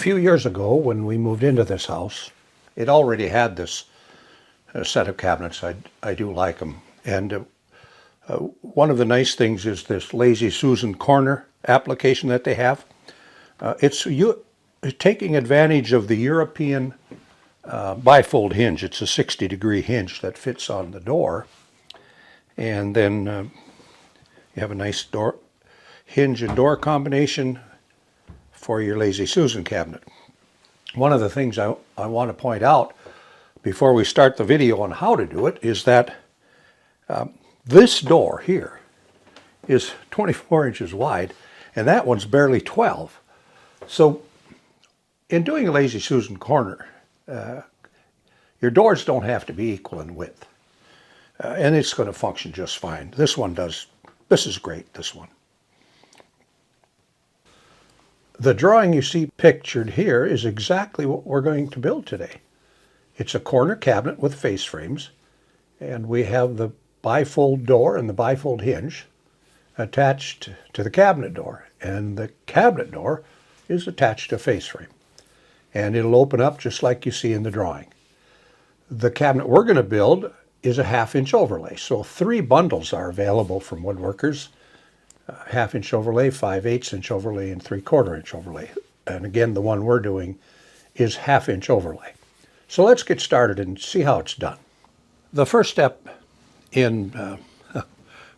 few years ago when we moved into this house, it already had this set of cabinets. I do like them. And one of the nice things is this Lazy Susan corner application that they have. It's taking advantage of the European bifold hinge. It's a 60-degree hinge that fits on the door. And then you have a nice door hinge and door combination for your Lazy Susan cabinet. One of the things I want to point out before we start the video on how to do it is that this door here is 24 inches wide, and that one's barely 12. So in doing a Lazy Susan corner, your doors don't have to be equal in width. And it's going to function just fine. This one does. This is great, this one. The drawing you see pictured here is exactly what we're going to build today. It's a corner cabinet with face frames, and we have the bifold door and the bifold hinge attached to the cabinet door, and the cabinet door is attached to a face frame. And it'll open up just like you see in the drawing. The cabinet we're going to build is a 1/2-inch overlay. So 3 bundles are available from woodworkers. 1/2-inch overlay, 5/8-inch overlay, and 3/4-inch overlay. And again, the one we're doing is 1/2-inch overlay. So let's get started and see how it's done. The first step in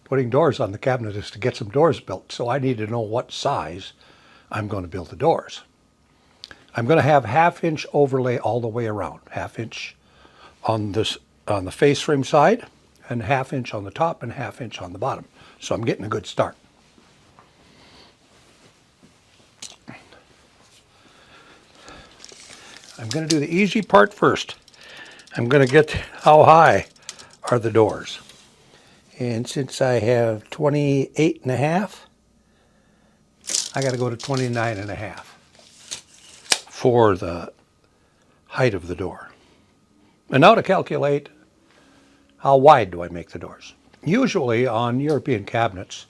putting doors on the cabinet is to get some doors built. So I need to know what size I'm going to build the doors. I'm going to have 1/2-inch overlay all the way around. 1/2-inch on the face frame side, and 1/2-inch on the top, and 1/2-inch on the bottom. So I'm getting a good start. I'm going to do the easy part first. I'm going to get how high are the doors. And since I have 28.5, I got to go to 29.5 for the height of the door. And now to calculate how wide do I make the doors. Usually on European cabinets,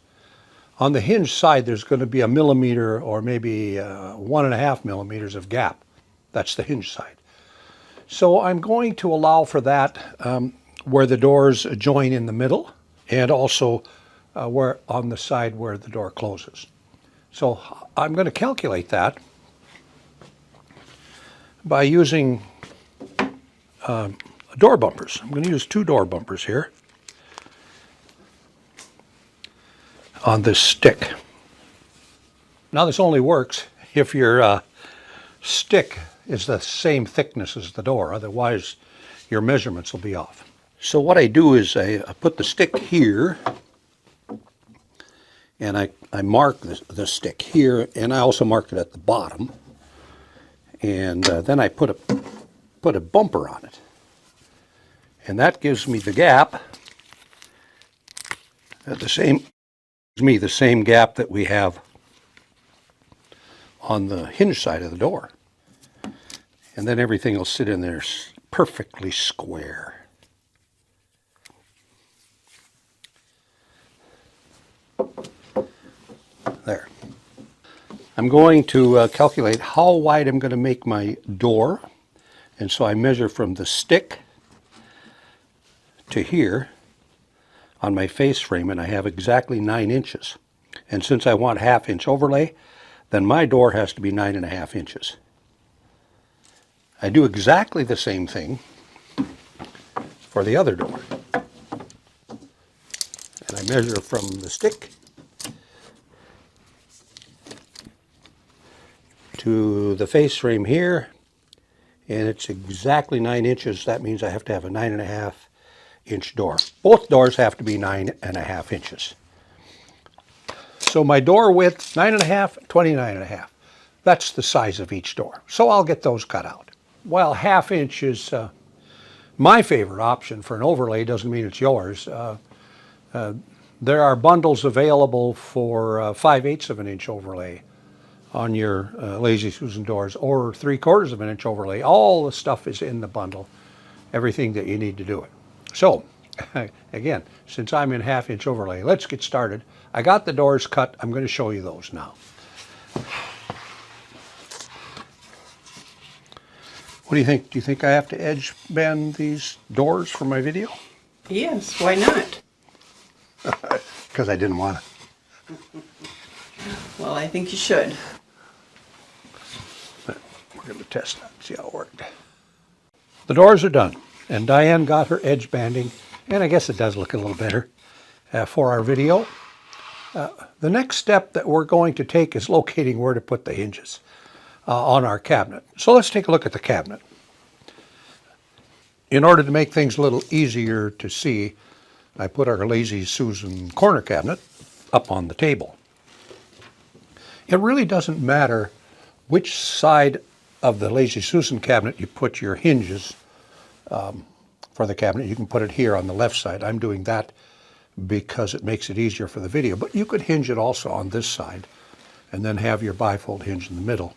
on the hinge side there's going to be 1 millimeter or maybe 1.5 millimeters of gap. That's the hinge side. So I'm going to allow for that where the doors join in the middle, and also where on the side where the door closes. So I'm going to calculate that by using door bumpers. I'm going to use 2 door bumpers here on this stick. Now this only works if your stick is the same thickness as the door, otherwise your measurements will be off. So what I do is I put the stick here, and I mark the stick here, and I also mark it at the bottom, and then I put a bumper on it. And that gives me the gap at the same gap that we have on the hinge side of the door. And then everything will sit in there perfectly square. There. I'm going to calculate how wide I'm going to make my door. And so I measure from the stick to here on my face frame, and I have exactly 9 inches. And since I want 1/2-inch overlay, then my door has to be 9.5 inches. I do exactly the same thing for the other door. And I measure from the stick to the face frame here, and it's exactly 9 inches. That means I have to have a 9.5-inch door. Both doors have to be 9.5 inches. So my door width, 9.5, 29.5. That's the size of each door. So I'll get those cut out. While 1/2-inch is my favorite option for an overlay, doesn't mean it's yours. There are bundles available for 5/8 of an inch overlay on your Lazy Susan doors, or 3/4 of an inch overlay. All the stuff is in the bundle, everything that you need to do it. So again, since I'm in 1/2-inch overlay, let's get started. I got the doors cut. I'm going to show you those now. What do you think? Do you think I have to edge band these doors for my video? Yes, why not? Because I didn't want to. Well, I think you should. But we're going to test that, see how it worked. The doors are done, and Diane got her edge banding, and I guess it does look a little better for our video. The next step that we're going to take is locating where to put the hinges on our cabinet. So let's take a look at the cabinet. In order to make things a little easier to see, I put our Lazy Susan corner cabinet up on the table. It really doesn't matter which side of the Lazy Susan cabinet you put your hinges for the cabinet. You can put it here on the left side. I'm doing that because it makes it easier for the video, but you could hinge it also on this side and then have your bifold hinge in the middle.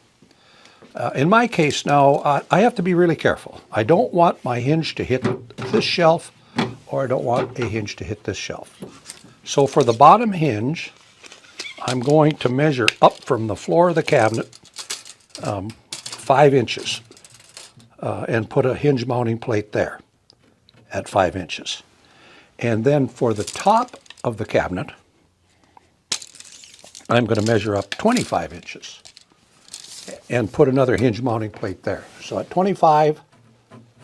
In my case now, I have to be really careful. I don't want my hinge to hit this shelf, or I don't want a hinge to hit this shelf. So for the bottom hinge, I'm going to measure up from the floor of the cabinet 5 inches and put a hinge mounting plate there at 5 inches. And then for the top of the cabinet, I'm going to measure up 25 inches and put another hinge mounting plate there. So at 25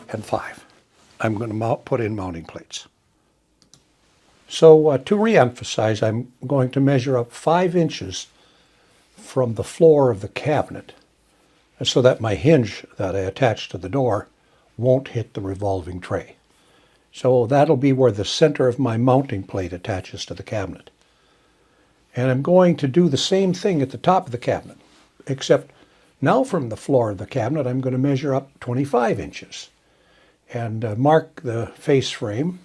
and 5, I'm going to put in mounting plates. So to re-emphasize, I'm going to measure up 5 inches from the floor of the cabinet so that my hinge that I attach to the door won't hit the revolving tray. So that'll be where the center of my mounting plate attaches to the cabinet. And I'm going to do the same thing at the top of the cabinet, except now from the floor of the cabinet, I'm going to measure up 25 inches and mark the face frame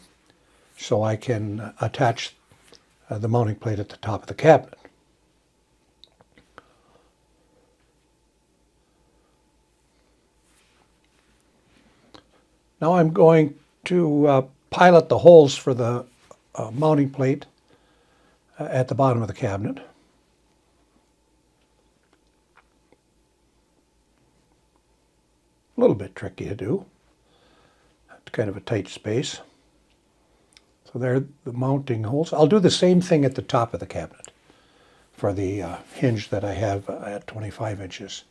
so I can attach the mounting plate at the top of the cabinet. Now I'm going to pilot the holes for the mounting plate at the bottom of the cabinet. A little bit tricky to do. It's kind of a tight space. So there are the mounting holes. I'll do the same thing at the top of the cabinet for the hinge that I have at 25 inches.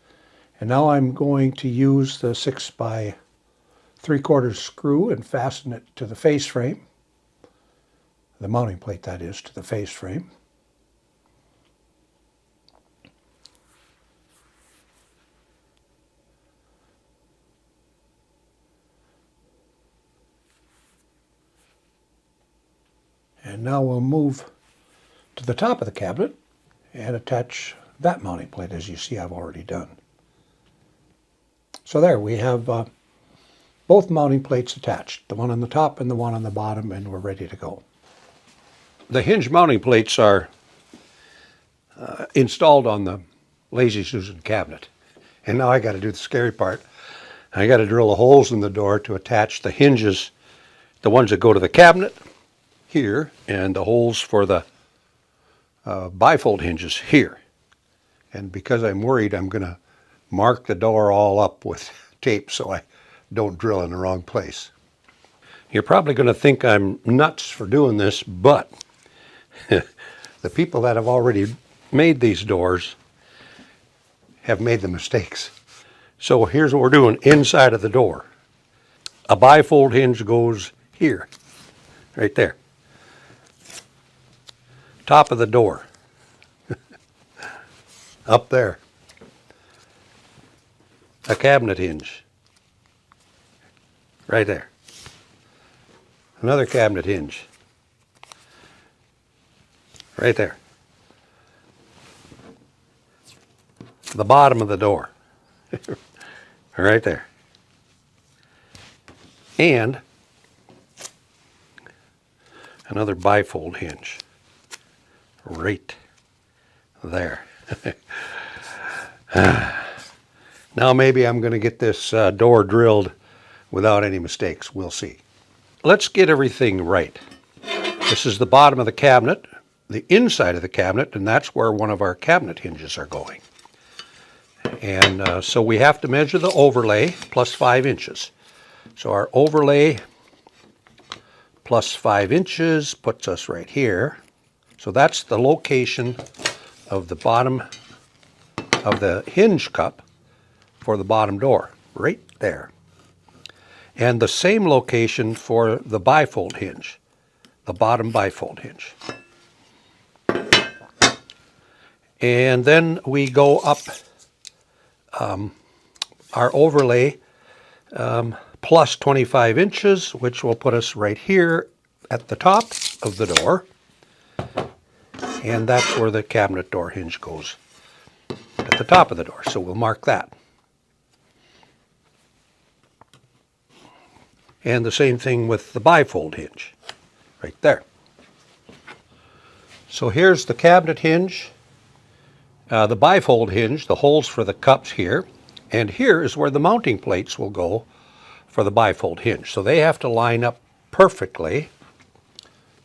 And now I'm going to use the 6 by 3/4 screw and fasten it to the face frame. The mounting plate, that is, to the face frame. And now we'll move to the top of the cabinet and attach that mounting plate, as you see I've already done. So there we have both mounting plates attached, the one on the top and the one on the bottom, and we're ready to go. The hinge mounting plates are installed on the Lazy Susan cabinet. And now I got to do the scary part. I got to drill the holes in the door to attach the hinges, the ones that go to the cabinet here, and the holes for the bifold hinges here. And because I'm worried, I'm going to mark the door all up with tape so I don't drill in the wrong place. You're probably going to think I'm nuts for doing this, but the people that have already made these doors have made the mistakes. So here's what we're doing inside of the door. A bifold hinge goes here, right there. Top of the door, up there. A cabinet hinge, right there. Another cabinet hinge, right there. The bottom of the door, right there. And another bifold hinge, right there. Now maybe I'm going to get this door drilled without any mistakes. We'll see. Let's get everything right. This is the bottom of the cabinet, the inside of the cabinet, and that's where one of our cabinet hinges are going. And so we have to measure the overlay plus 5 inches. So our overlay plus 5 inches puts us right here. So that's the location of the bottom of the hinge cup for the bottom door, right there. And the same location for the bifold hinge, the bottom bifold hinge. And then we go up our overlay plus 25 inches, which will put us right here at the top of the door. And that's where the cabinet door hinge goes, at the top of the door. So we'll mark that. And the same thing with the bifold hinge, right there. So here's the cabinet hinge, the bifold hinge, the holes for the cups here. And here is where the mounting plates will go for the bifold hinge. So they have to line up perfectly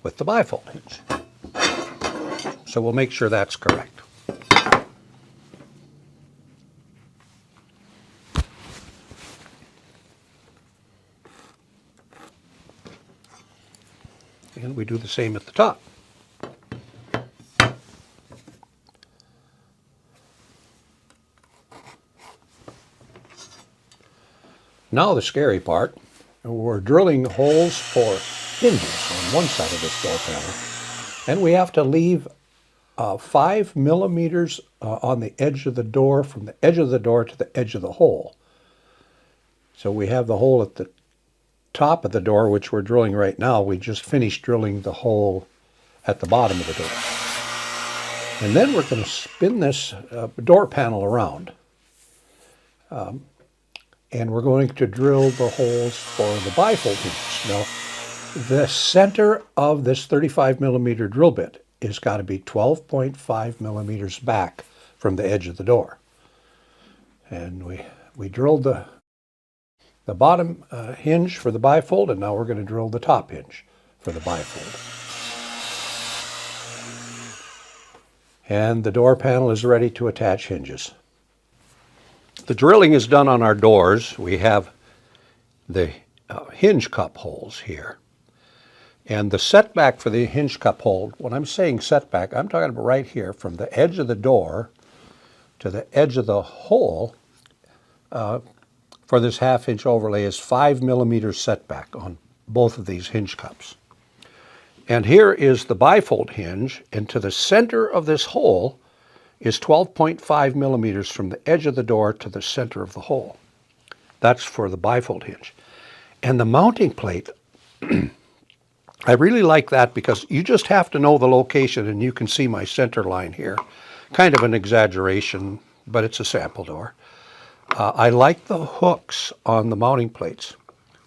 with the bifold hinge. So we'll make sure that's correct. And we do the same at the top. Now the scary part, we're drilling holes for hinges on one side of this door panel, and we have to leave 5 millimeters on the edge of the door, from the edge of the door to the edge of the hole. So we have the hole at the top of the door, which we're drilling right now. We just finished drilling the hole at the bottom of the door. And then we're going to spin this door panel around. And we're going to drill the holes for the bifold hinges. Now, the center of this 35 millimeter drill bit is got to be 12.5 millimeters back from the edge of the door. And we drilled the bottom hinge for the bifold, and now we're going to drill the top hinge for the bifold. And the door panel is ready to attach hinges. The drilling is done on our doors. We have the hinge cup holes here. And the setback for the hinge cup hole, when I'm saying setback, I'm talking about right here from the edge of the door to the edge of the hole for this half-inch overlay is 5 millimeters setback on both of these hinge cups. And here is the bifold hinge, and to the center of this hole is 12.5 millimeters from the edge of the door to the center of the hole. That's for the bifold hinge. And the mounting plate, I really like that because you just have to know the location, and you can see my center line here. Kind of an exaggeration, but it's a sample door. I like the hooks on the mounting plates.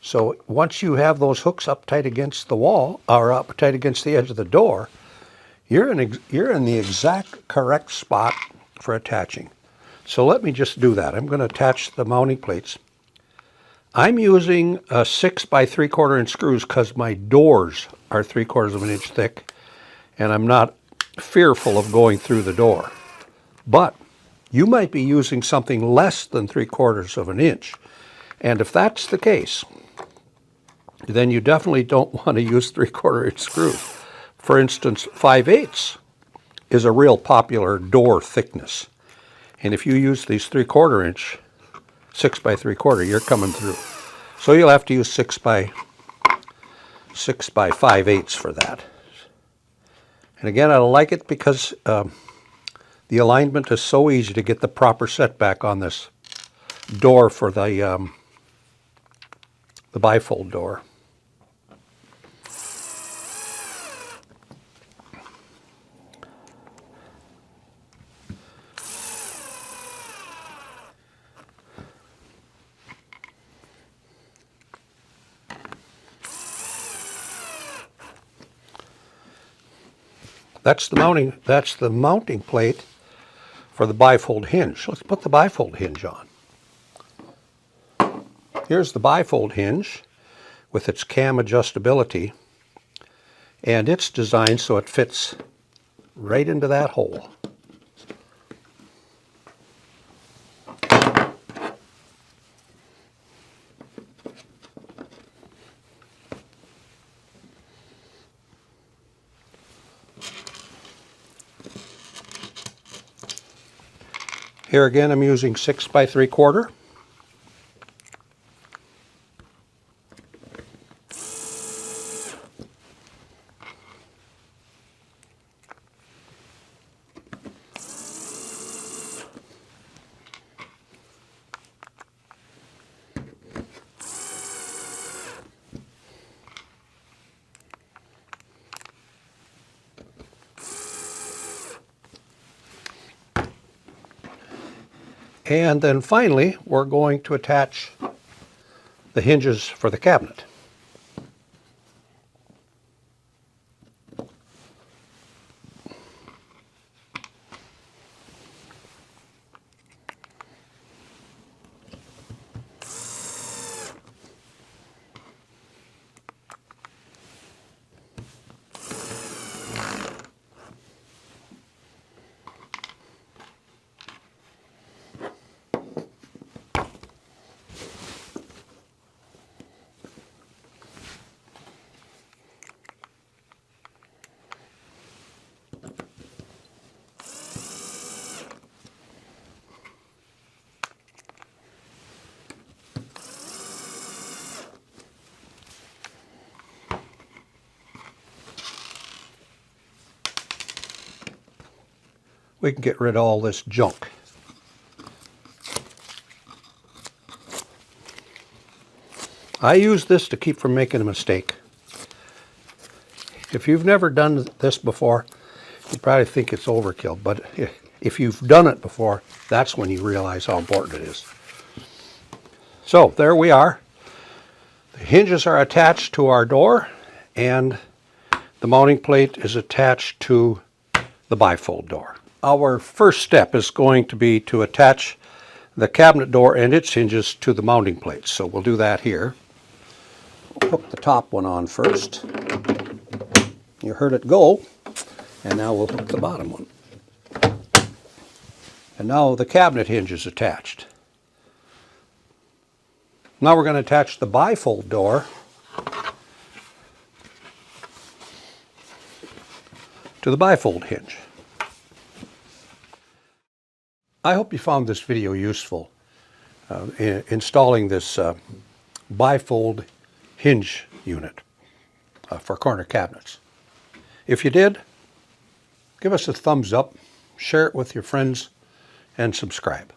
So once you have those hooks up tight against the wall, or up tight against the edge of the door, you're in the exact correct spot for attaching. So let me just do that. I'm going to attach the mounting plates. I'm using 6 by 3/4 inch screws because my doors are 3/4 of an inch thick, and I'm not fearful of going through the door. But you might be using something less than 3/4 of an inch. And if that's the case, then you definitely don't want to use 3/4 inch screws. For instance, 5/8 is a real popular door thickness. And if you use these 3/4 inch, 6 by 3/4, you're coming through. So you'll have to use 6 by 5/8 for that. And again, I like it because the alignment is so easy to get the proper setback on this door for the bifold door. That's the mounting plate for the bifold hinge. Let's put the bifold hinge on. Here's the bifold hinge with its cam adjustability, and it's designed so it fits right into that hole. Here again, I'm using 6 by 3/4. And then finally, we're going to attach the hinges for the cabinet. We can get rid of all this junk. I use this to keep from making a mistake. If you've never done this before, you probably think it's overkill, but if you've done it before, that's when you realize how important it is. So there we are. The hinges are attached to our door, and the mounting plate is attached to the bifold door. Our first step is going to be to attach the cabinet door and its hinges to the mounting plates. So we'll do that here. We'll hook the top one on first. You heard it go. And now we'll hook the bottom one. And now the cabinet hinge is attached. Now we're going to attach the bifold door to the bifold hinge. I hope you found this video useful in installing this bifold hinge unit for corner cabinets. If you did, give us a thumbs up, share it with your friends, and subscribe.